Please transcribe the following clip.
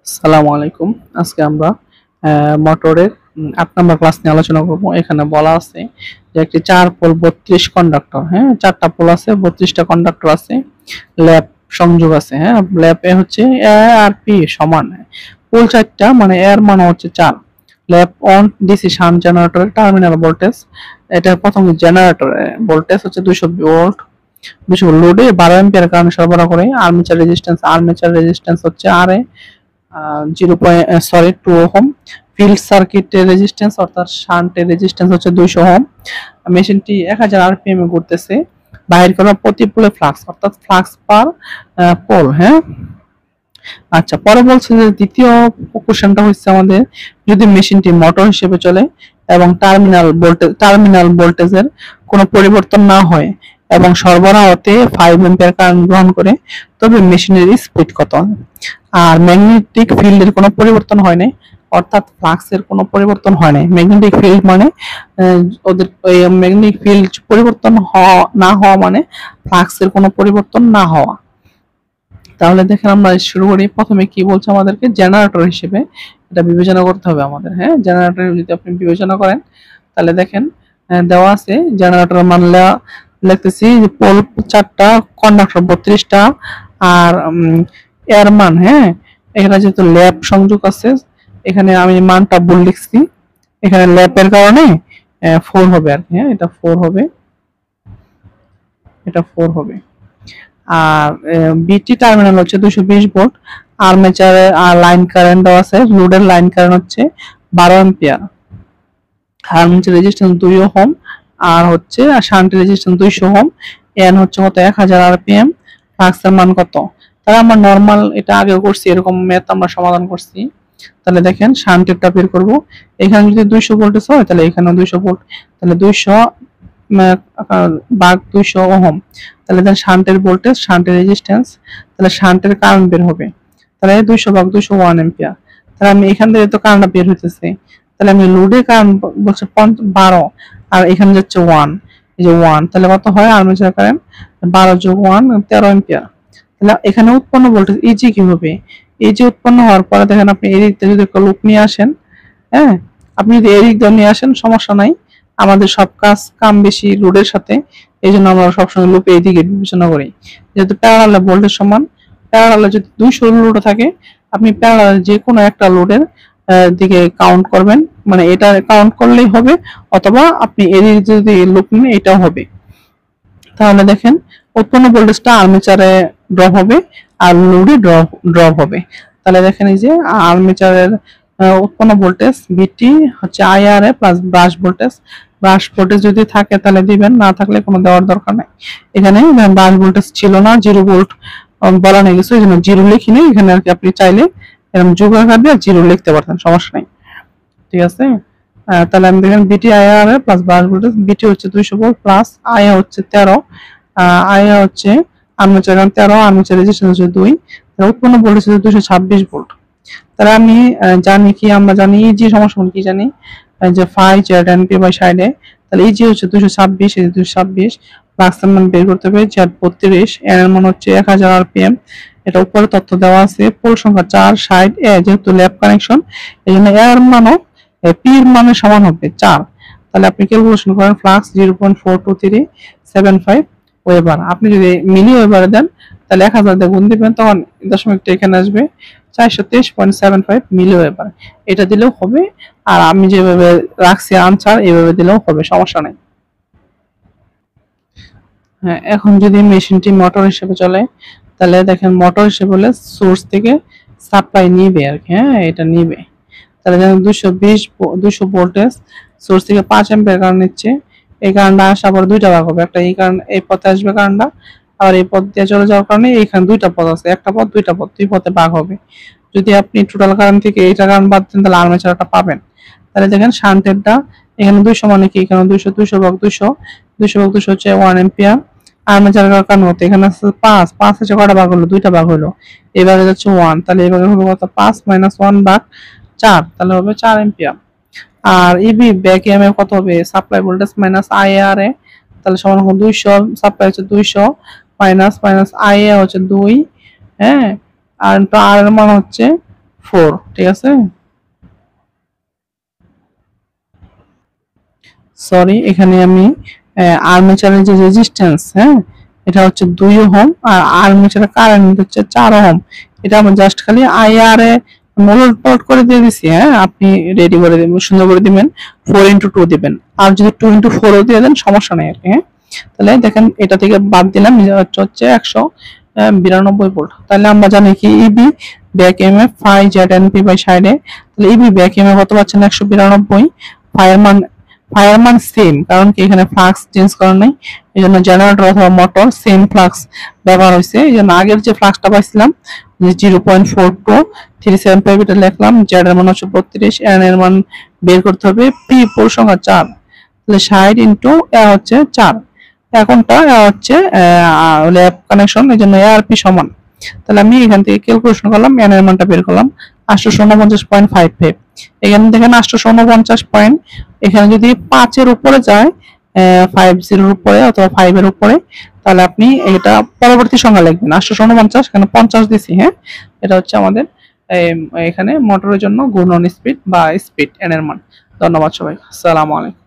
আসসালামু আলাইকুম। আজকে আমরা মোটরের ৮ নাম্বার ক্লাস নিয়ে আলোচনা করব। এখানে বলা আছে যে একটি 4 পোল 32 কন্ডাক্টর, হ্যাঁ? 4টা পোল আছে, 32টা কন্ডাক্টর আছে, ল্যাপ সংযোগ আছে, হ্যাঁ? ল্যাপে হচ্ছে এ আর পি সমান। পোল 4টা মানে এর মান হচ্ছে 4। ল্যাপ অন ডিসি শান্ট জেনারেটরের টার্মিনাল ভোল্টেজ, এটা প্রথম জেনারেটরের ভোল্টেজ হচ্ছে 200 ভোল্ট। 200 লোডে 12 অ্যাম্পিয়ার কারেন্ট সরবরাহ করে। আর্মেচার রেজিস্ট্যান্স হচ্ছে আরএ 2 ওহম। ফিল্ড সার্কিটের রেজিস্ট্যান্স অর্থাৎ শান্টের রেজিস্ট্যান্স হচ্ছে 200 ওহম। মেশিনটি 1000 আরপিএম এ ঘুরতেছে। বাহির করা প্রতি পোলে ফ্লাক্স অর্থাৎ ফ্লাক্স পার পোল, হ্যাঁ? আচ্ছা, পরে বলছে যে দ্বিতীয় কোশ্চেনটা হচ্ছে আমাদের, যদি মেশিনটি মোটর হিসেবে চলে এবং টার্মিনাল ভোল্টেজের কোনো পরিবর্তন না হয় এবং সরবরাহতে 5 অ্যাম্পিয়ার কারেন্ট গ্রহণ করে, তবে মেশিনের স্পিড কত? আর ম্যাগনেটিক ফিল্ডের কোনো পরিবর্তন হয় নাই, অর্থাৎ ফ্লাক্সের কোনো পরিবর্তন হয় নাই। ম্যাগনেটিক ফিল্ড মানে ওদের ম্যাগনেটিক ফিল্ড পরিবর্তন না হওয়া মানে ফ্লাক্সের কোনো পরিবর্তন না হওয়া। তাহলে দেখেন আমরা শুরু করি। প্রথমে কি বলছে আমাদেরকে, জেনারেটর হিসেবে এটা বিবেচনা করতে হবে আমাদের, হ্যাঁ? জেনারেটর যদি আপনি বিবেচনা করেন তাহলে দেখেন দেওয়া আছে জেনারেটর মানলে লিখতেছি যে পোল 4টা, কন্ডাক্টর 32টা, আর এর মান, হ্যাঁ? এখানে যেহেতু ল্যাপ সংযোগ আছে, এখানে আমি মানটা ভুল লিখছি। এখানে ল্যাপের কারণে 4 হবে আর কি, হ্যাঁ? এটা 4 হবে, এটা 4 হবে। আর বিটি টার্মিনাল হচ্ছে 220 ভোল্ট। আর্মেচারে আর লাইন কারেন্ট দেওয়া আছে, লোডের লাইন কারেন্ট হচ্ছে 12 অ্যাম্পিয়ার। আর্মেচার রেজিস্ট্যান্স 2 ওহম, আর হচ্ছে শান্ট রেজিস্ট্যান্স 200 ওহম। এন হচ্ছে কত? 1000 আরপিএম। ফ্লাক্সের মান কত? তাহলে আমরা নরমাল এটা আগে করছি, এরকম ম্যাথ আমরা সমাধান করছি। তাহলে দেখেন শান্টেরটা বের করব। এখানে যদি 200 ভোল্টেজ হয় তাহলে এখানেও 200 ভোল্ট, তাহলে 200 ভাগ 200 ওহম। তাহলে দেন শান্টের ভোল্টেজ, শান্টের রেজিস্ট্যান্স, তাহলে শান্টের কারেন্ট বের হবে। তাহলে 200 ভাগ 200 1 অ্যাম্পিয়ার। তাহলে আমি এখান থেকে তো কারেন্টটা বের হইতেছে, তাহলে আমি লোডে কারেন্ট বলছে 12, আর এখানে যাচ্ছে 1, এই যে 1, তাহলে কত হয়? আর্মেচার কারেন্ট 12 যোগ 1 13 অ্যাম্পিয়ার। তাহলে এখানে উৎপন্ন ভোল্টেজ ইজি কি হবে? এই যে উৎপন্ন হওয়ার পরে দেখেন আপনি এই দিকটা যদি একটা লুপ নিয়ে আসেন, হ্যাঁ? আপনি যদি এই দিক দিয়ে নিয়ে আসেন সমস্যা নাই, আমাদের সব কাজ কাম বেশি লোডের সাথে, এই জন্য আমরা সবসময় লুপে এই দিকে বিবেচনা করি। যেহেতু প্যারালালে ভোল্টেজ সমান, প্যারালালে যদি 200 লোড থাকে, আপনি প্যারালালে যে কোনো একটা লোডের দিকে কাউন্ট করবেন, মানে এটা কাউন্ট করলেই হবে, অথবা আপনি এদিকে যদি লুপ নেন এটাও হবে। তাহলে দেখেন উৎপন্ন ভোল্টেজটা আর্মেচারে ড্রপ হবে আর লোডে ড্রপ হবে। তাহলে দেখেন এই যে আর্মেচারের উৎপন্ন ভোল্টেজ বিটি হচ্ছে আইআরএ প্লাস ব্রাশ ভোল্টেজ যদি থাকে তাহলে দিবেন, না থাকলে কোনো দেওয়ার দরকার নাই। এখানে ব্রাশ ভোল্টেজ ছিল না, 0 ভোল্ট বলা হয়ে গেছে, এই জন্য 0 লিখি নেই এখানে আর কি। আপনি চাইলে এরকম যোগ আকার দিয়ে 0 লিখতে পারতেন, সমস্যা নেই, ঠিক আছে? তাহলে আমি দেখেন বিটি আইআর প্লাস ব্রাশ ভোল্টেজ, বিটি হচ্ছে 200 ভোল্ট প্লাস আইআর হচ্ছে 13, আইআর হচ্ছে আর্মেচার 13, আর্মেচার রেজিস্ট্যান্স হচ্ছে 2, তাহলে উৎপন্ন ভোল্টেজ হচ্ছে 226 ভোল্ট। তাহলে আমি জানি কি, আমরা জানি ইজি সমস্যা কি জানি, যে ফাই জেড এনপি বাই সাইডে, তাহলে ইজি হচ্ছে 226, এই 226 ফ্লাক্সের মান বের করতে হবে জেড 32, এন এর মান হচ্ছে 1000 আরপিএম। এটা উপরে তথ্য দেওয়া আছে। পোল সংখ্যা 4, সাইড এ যেহেতু ল্যাপ কানেকশন, এই জন্য এর মানও পি এর মানের সমান হবে 4। তাহলে আপনি ক্যালকুলেশন করেন, ফ্লাক্স 0.4275 ওয়েবার। আপনি যদি মিলি ওয়েবারে দেন তাহলে 1000 দিয়ে গুণ দিবেন, তখন দশমিকটা এখানে আসবে 423.75 মিলি ওয়েবার। এটা দিলেও হবে, আর আমি যেভাবে রাখছি আনসার এইভাবে দিলেও হবে, সমস্যা নেই। হ্যাঁ, এখন যদি মেশিনটি মোটর হিসেবে চলে তাহলে দেখেন মোটর হিসেবে হলে সোর্স থেকে সাপ্লাই নিবে আর কি, হ্যাঁ? এটা নিবে। তাহলে যেমন 200 ভোল্টেজ সোর্স থেকে 5 অ্যাম্পিয়ার কারেন্ট নিচ্ছে। এই কারেন্টটা আসা পরে দুইটা ভাগ হবে, একটা এই কারেন্ট এই পথে আসবে কারেন্টটা, আর এই পথ দিয়ে চলে যাওয়ার কারণে এইখানে দুইটা পথ আছে, একটা পথ দুইটা পথ, দুই পথে ভাগ হবে। যদি আপনি টোটাল কারেন্ট থেকে এইটা কারেন্ট বাদ দেন তাহলে আর্মেচারটা পাবেন। তাহলে দেখেন শান্টেরটা এখানে 200 মানে কি, এখানে 200 ভাগ 200 হচ্ছে 1 অ্যাম্পিয়ার। আর্মেচারের কারণ হতে এখানে আছে 5 হচ্ছে কয়টা ভাগ হলো? দুইটা ভাগ হলো, এবারে যাচ্ছে 1, তাহলে এবারে হবে কত? 5 - 1 ভাগ 4, তাহলে হবে 4 অ্যাম্পিয়ার। আর ইবি ব্যাক ইএমএফ কত হবে? সাপ্লাই ভোল্টেজ মাইনাস আইএআরএ, তাহলে সমান হবে 200, সাপ্লাই হচ্ছে 200 মাইনাস আইএ হচ্ছে 2, হ্যাঁ? আর আর এর মান হচ্ছে 4, ঠিক আছে। সরি, এখানে আমি আর্মেচারের যে রেজিস্ট্যান্স, হ্যাঁ, এটা হচ্ছে 2 ওহম, আর আর্মেচারের কারেন্ট হচ্ছে 4 ওহম। এটা আমি জাস্ট খালি আইআর এ মোল্ড পোর্ট করে দিয়ে দিছি। হ্যাঁ, আপনি রেডি করে দিবেন, সুন্দর করে দিবেন, 4x2 দিবেন। আর যদি 2x4 ও দিয়ে দেন সমস্যা নেই আর কি। হ্যাঁ, তাহলে দেখেন এটা থেকে বাদ দিলাম, হচ্ছে 192 ভোল্ট। তাহলে আমরা জানি কি EB back MF phi Z NP by সাইডে। তাহলে ইবি ব্যাক এমএফ কত পাচ্ছেন? 192। ফায়ার মান, সেম, কারণ কি এখানে ফ্লাক্স চেঞ্জ করা নাই, এই জন্য জেনারেটর অথবা মোটর সেম ফ্লাক্স ব্যবহার হয়েছে। এই জন্য আগের যে ফ্লাক্সটা পাইছিলাম যে 0.42375, এটা লিখলাম। জেড এর মান হচ্ছে 32, এন এর মান বের করতে হবে, পি পুরো সংখ্যা 4, তাহলে 60 ইন্টু হচ্ছে 4। এখনটা হচ্ছে ল্যাব কানেকশন, এই জন্য এআরপি সমান। তাহলে আমি এখান থেকে ক্যালকুলেশন করলাম, এন এর মানটা বের করলাম 849.55। এখানে দেখেন 849 পয়েন্ট, এখানে যদি 5 এর উপরে যায়, 50 এর উপরে অথবা 5 এর উপরে, তাহলে আপনি এটা পরবর্তী সংখ্যা লিখবেন 849, এখানে 50 দিছি। হ্যাঁ, এটা হচ্ছে আমাদের এখানে মোটরের জন্য গুণন স্পিড বা স্পিড এন এর মান। ধন্যবাদ সবাই, আসসালামু আলাইকুম।